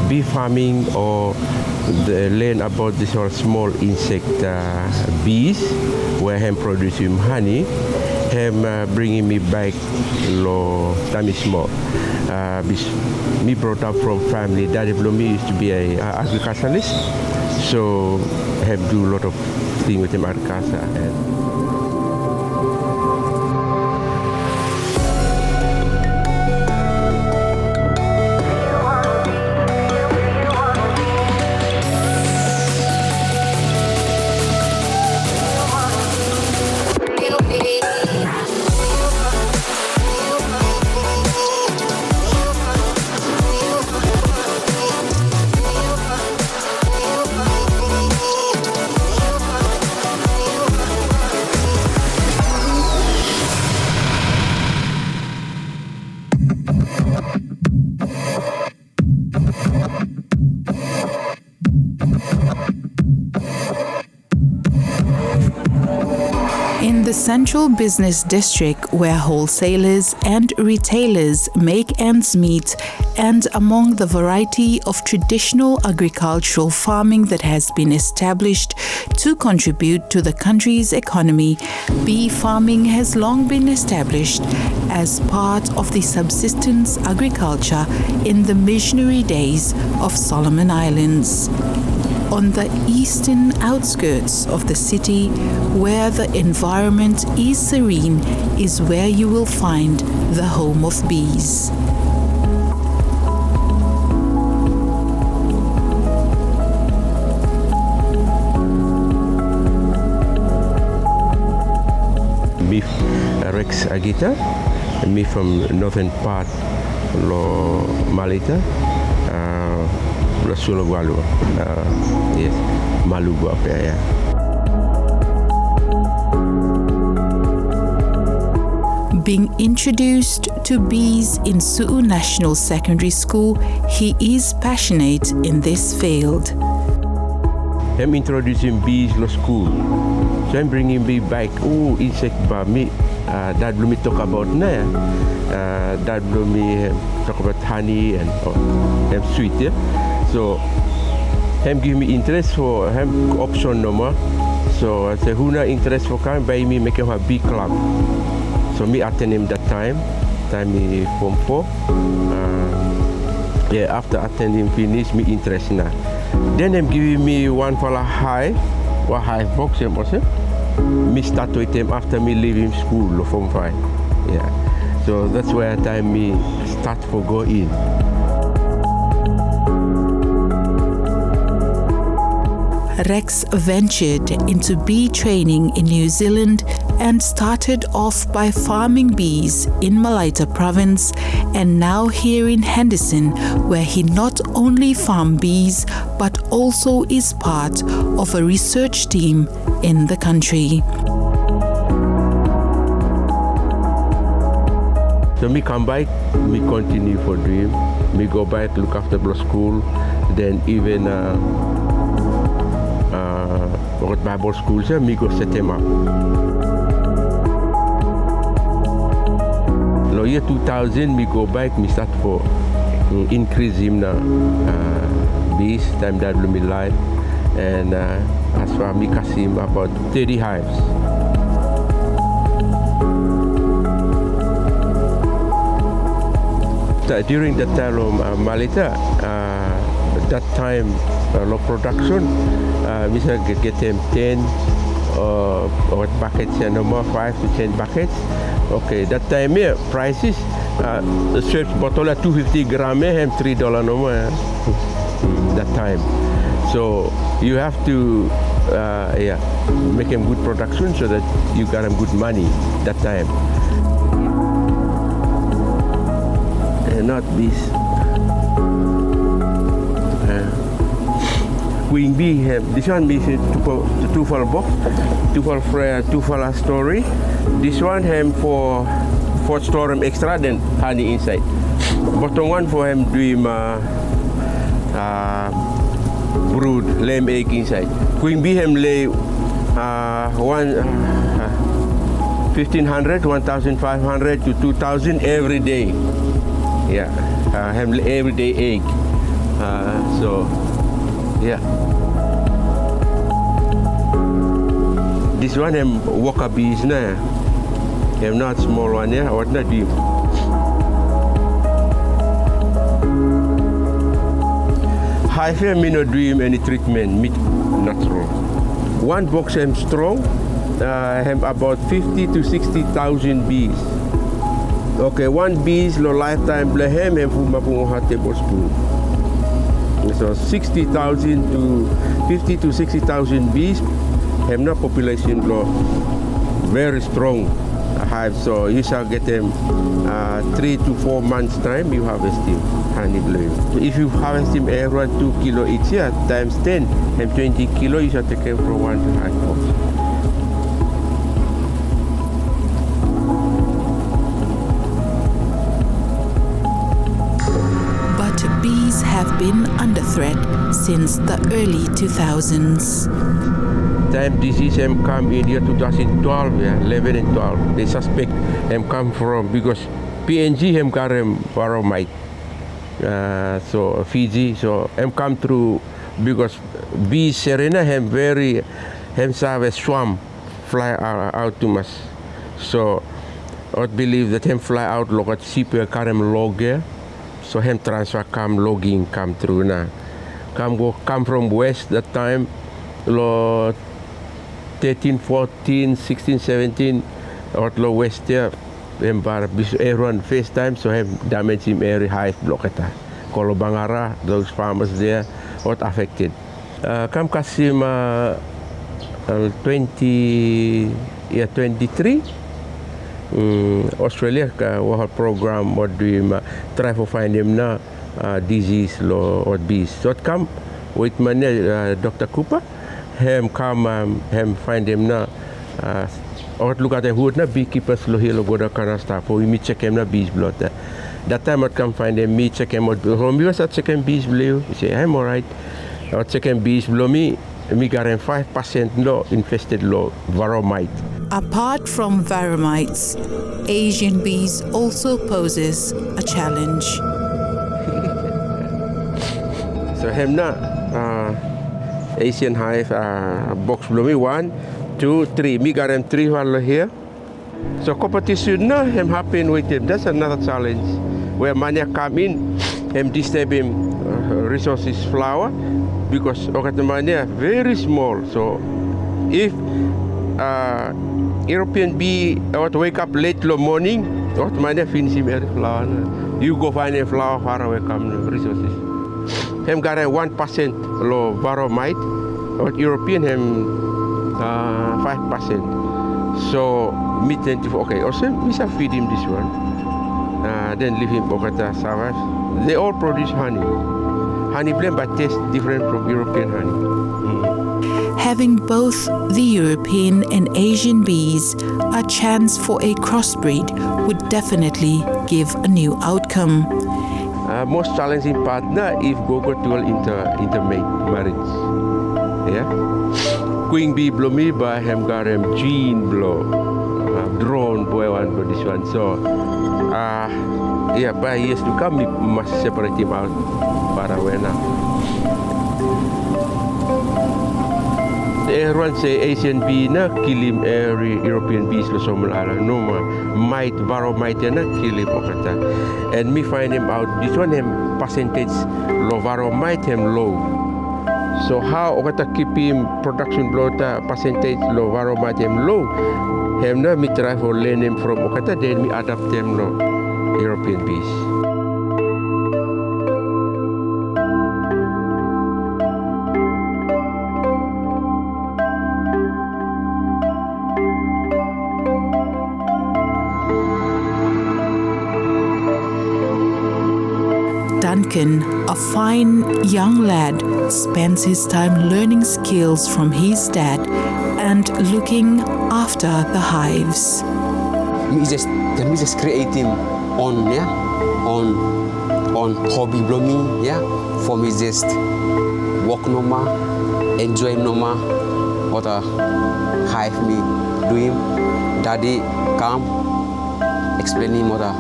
Bee farming or learn about this small insect bees where I'm producing honey, him bringing me back lo time small. Me brought up from family. Daddy me used to be a agriculturalist, so I have do a lot of things with him agriculture. In the central business district where wholesalers and retailers make ends meet, and among the variety of traditional agricultural farming that has been established to contribute to the country's economy, bee farming has long been established as part of the subsistence agriculture in the missionary days of Solomon Islands. On the eastern outskirts of the city, where the environment is serene, is where you will find the home of bees. Me Rex Agita, me from northern part lo Malita. Sulawesi, yes, Malugu up there, yeah. Being introduced to bees in Su'u National Secondary School, he is passionate in this field. I'm introducing bees to school, so I'm bringing bee back. Oh, insect by me. That me talk about now. That me talk about honey and sweet, yeah. So, him give me interest for him option no more. So I say, who not interest for can buy me make a big club. So me attend him that time me form 4. Yeah, after attending finish, me interest now. Then him giving me one for a Hive, or Hive box him also. Me start with him after me leaving school form 5. Yeah. So that's where time me start for go in. Rex ventured into bee training in New Zealand and started off by farming bees in Malaita province, and now here in Henderson, where he not only farms bees but also is part of a research team in the country. So me come back, me continue for dream, me go back, look after the school, then even Bible school, so me go set him up. No year 2000, me go back, me start for increase him na bees, time that will be live, and as far me kasi him about 30 hives. During the time of Malita, that time low production, we get them 10 or buckets and no more 5 to 10 buckets. Okay, that time here prices the search bottle at 250 gram and $3 no more. That time, so you have to make them good production so that you got them good money that time. Not this. Queen bee, this one is two for box, two for story. This one him for store him extra, then honey inside. Bottom one for him doing brood lamb egg inside. Queen bee him lay 1,500, 1,500 to 2,000 every day. Yeah, every day egg. So, yeah. This one worker bees na. Not small one, yeah. What not do? Hive me not do any treatment, meat natural. One box strong, about 50 to 60,000 bees. Okay, one bees lo lifetime blehem mapung tablespoon. So 60,000 to 50 to 60,000 bees have no population lo very strong hive. So you shall get them 3 to 4 months time you harvest him honey bloom. If you harvest him every 2 kilo each year times 10 and 20 kilo you shall take care for one hive box. Bees have been under threat since the early 2000s. Time disease come in year 2012, yeah, 11 and 12. They suspect come from because PNG got varroamite. So Fiji, so come through because bees serena have a swarm fly out to us. So I believe that fly out look at CPR karem log here. So him transfer logging come through na. Come from west that time lo 13, 14, 16, 17 or lo west there. Everyone first time so him damage him every hive block ata. Kolo Bangara, those farmers there what affected. Come kasim 23 Australia we program what do try to find him na disease or bees. So it come with my Dr. Cooper, him come him find him na or look at the hood na beekeepers lo hilo go da kana stuff. We me check him na bees blood. That time I come find him, me check him out. Home you start checking bees blue. You say I'm alright. I checking bees blue me got 5% low infested low varroamite. Apart from varromites, Asian bees also poses a challenge. So him na Asian hive box blue me 1, 2, 3. Me got him 3 while here. So competition na him happen with him. That's another challenge where mania come in, him disturb him resources flower because mania very small. So if European bee wake up late in the morning, mania finish him every flower. You go find a flower far away come resources. Him got a 1% low varroamite, or European him 5%. So me 24. Okay, also we shall feed him this one. Then leave him Bogota Savage. They all produce honey. Honey blend but taste different from European honey. Having both the European and Asian bees, a chance for a crossbreed would definitely give a new outcome. Most challenging part na if go to intermarriage. Yeah. Queen bee blow me by him got him gene blow. Drone boy one for this one. So yeah, by years to come we must separate him out para wena. Everyone say Asian bee na kill him every European bees lo somala. No ma might varroamite na kill him okata. And me find him out this one him percentage lo varroamite him low. So how okata keep him production blow ta percentage lo varroamite him low. Him na me try for learn him from okata then me adapt him lo European bees. Duncan, a fine young lad, spends his time learning skills from his dad and looking after the hives. Me just creating on hobby blooming, yeah. For me just walk no more, enjoy no more what a hive me doing. Daddy come explaining what a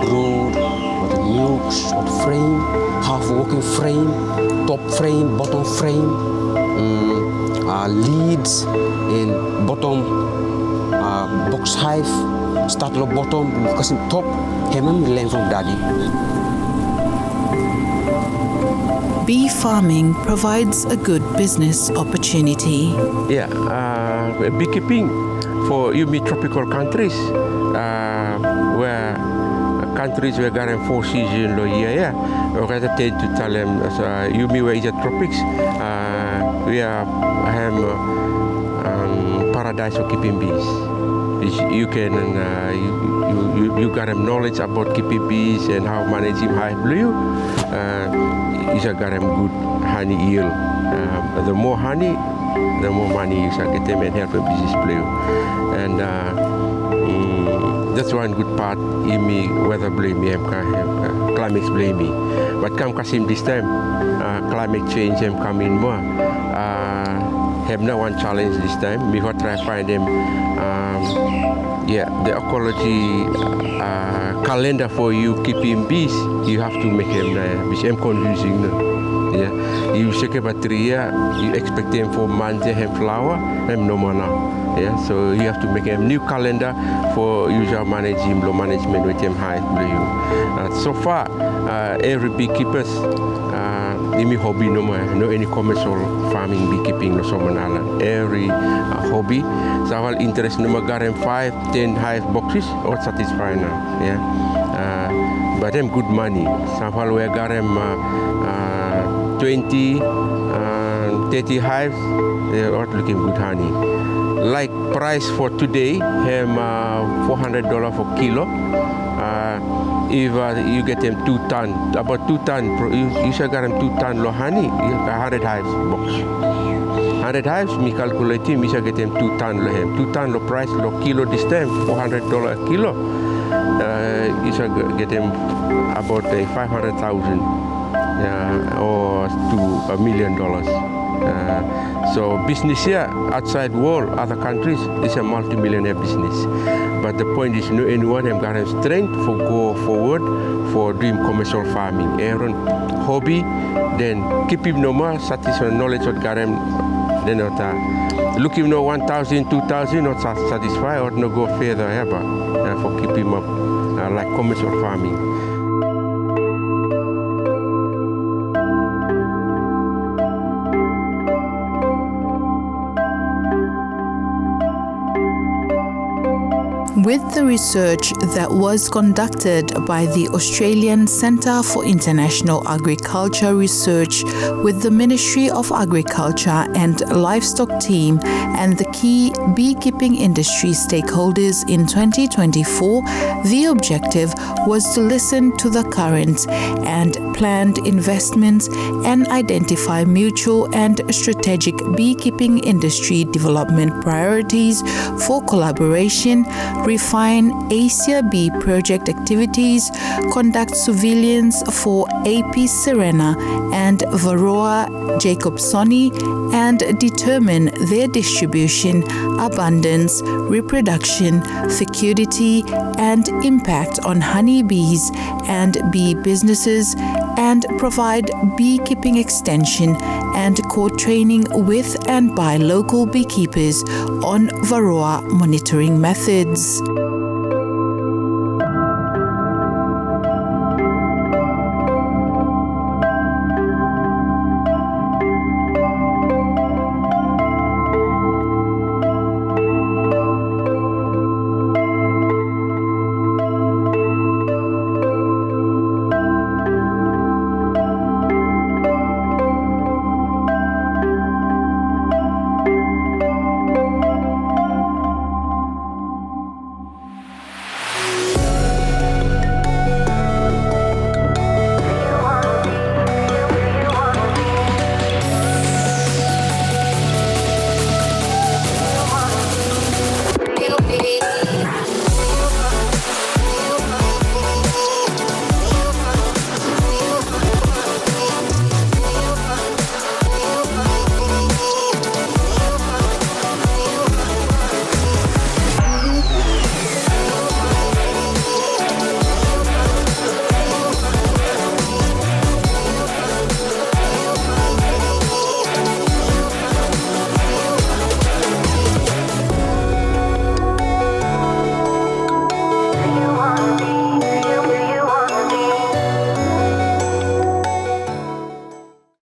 brood, what a nukes, what frame, half working frame, top frame, bottom frame, leads in bottom box hive, start at bottom, because in top, him learn from Daddy. Bee farming provides a good business opportunity. Yeah, beekeeping for tropical countries, where countries where got 4 seasons a year, yeah. We gotta tend to tell them, where is the tropics, we have paradise for keeping bees. You can you got them knowledge about keeping bees and how managing hive blue. You should get them good honey yield. The more honey, the more money you should get them and help them business blue. And that's one good part in me, weather blame me, climate blame me. But come Kasim this time, climate change them come in more. Have no one challenge this time. We got try to find them. The ecology calendar for you keeping bees, you have to make them which I'm confusing. Yeah, you check about 3 years, you expect them for months they have flower, them no more now. Yeah, so you have to make a new calendar for usual management with them hive blue. So far, every beekeepers, any hobby no more, no any commercial farming beekeeping no someone island. Every hobby, so our interest no more got 5, 10 hive boxes or satisfied now. Yeah, but them good money. Somehow we got them 20, 30 hives. They are looking good honey. Like price for today, him $400 for kilo. If you get them 2 ton, about 2 ton, you should get them 2 ton lo honey. You got 100 hives box. 100 hives, me calculate him, you should get them 2 ton lo him. 2 ton lo price lo kilo this time, $400 a kilo. You should get them about 500,000 or to $1 million. So business here outside world, other countries, is a multi-millionaire business. But the point is, no anyone have got strength for go forward for doing commercial farming. Aaron hobby, then keep him no more satisfied knowledge what got him. Then not look him no 1,000, 2,000 not satisfied or no go further ever for keep him up like commercial farming. With the research that was conducted by the Australian Centre for International Agriculture Research with the Ministry of Agriculture and Livestock team and the key beekeeping industry stakeholders in 2024, the objective was to listen to the current and planned investments and identify mutual and strategic beekeeping industry development priorities for collaboration, refine Asia Bee project activities, conduct surveillance for Apis sirena and Varroa jacobsoni, and determine their distribution, abundance, reproduction, fecundity, and impact on honeybees and bee businesses, and provide beekeeping extension and core training with and by local beekeepers on Varroa monitoring methods.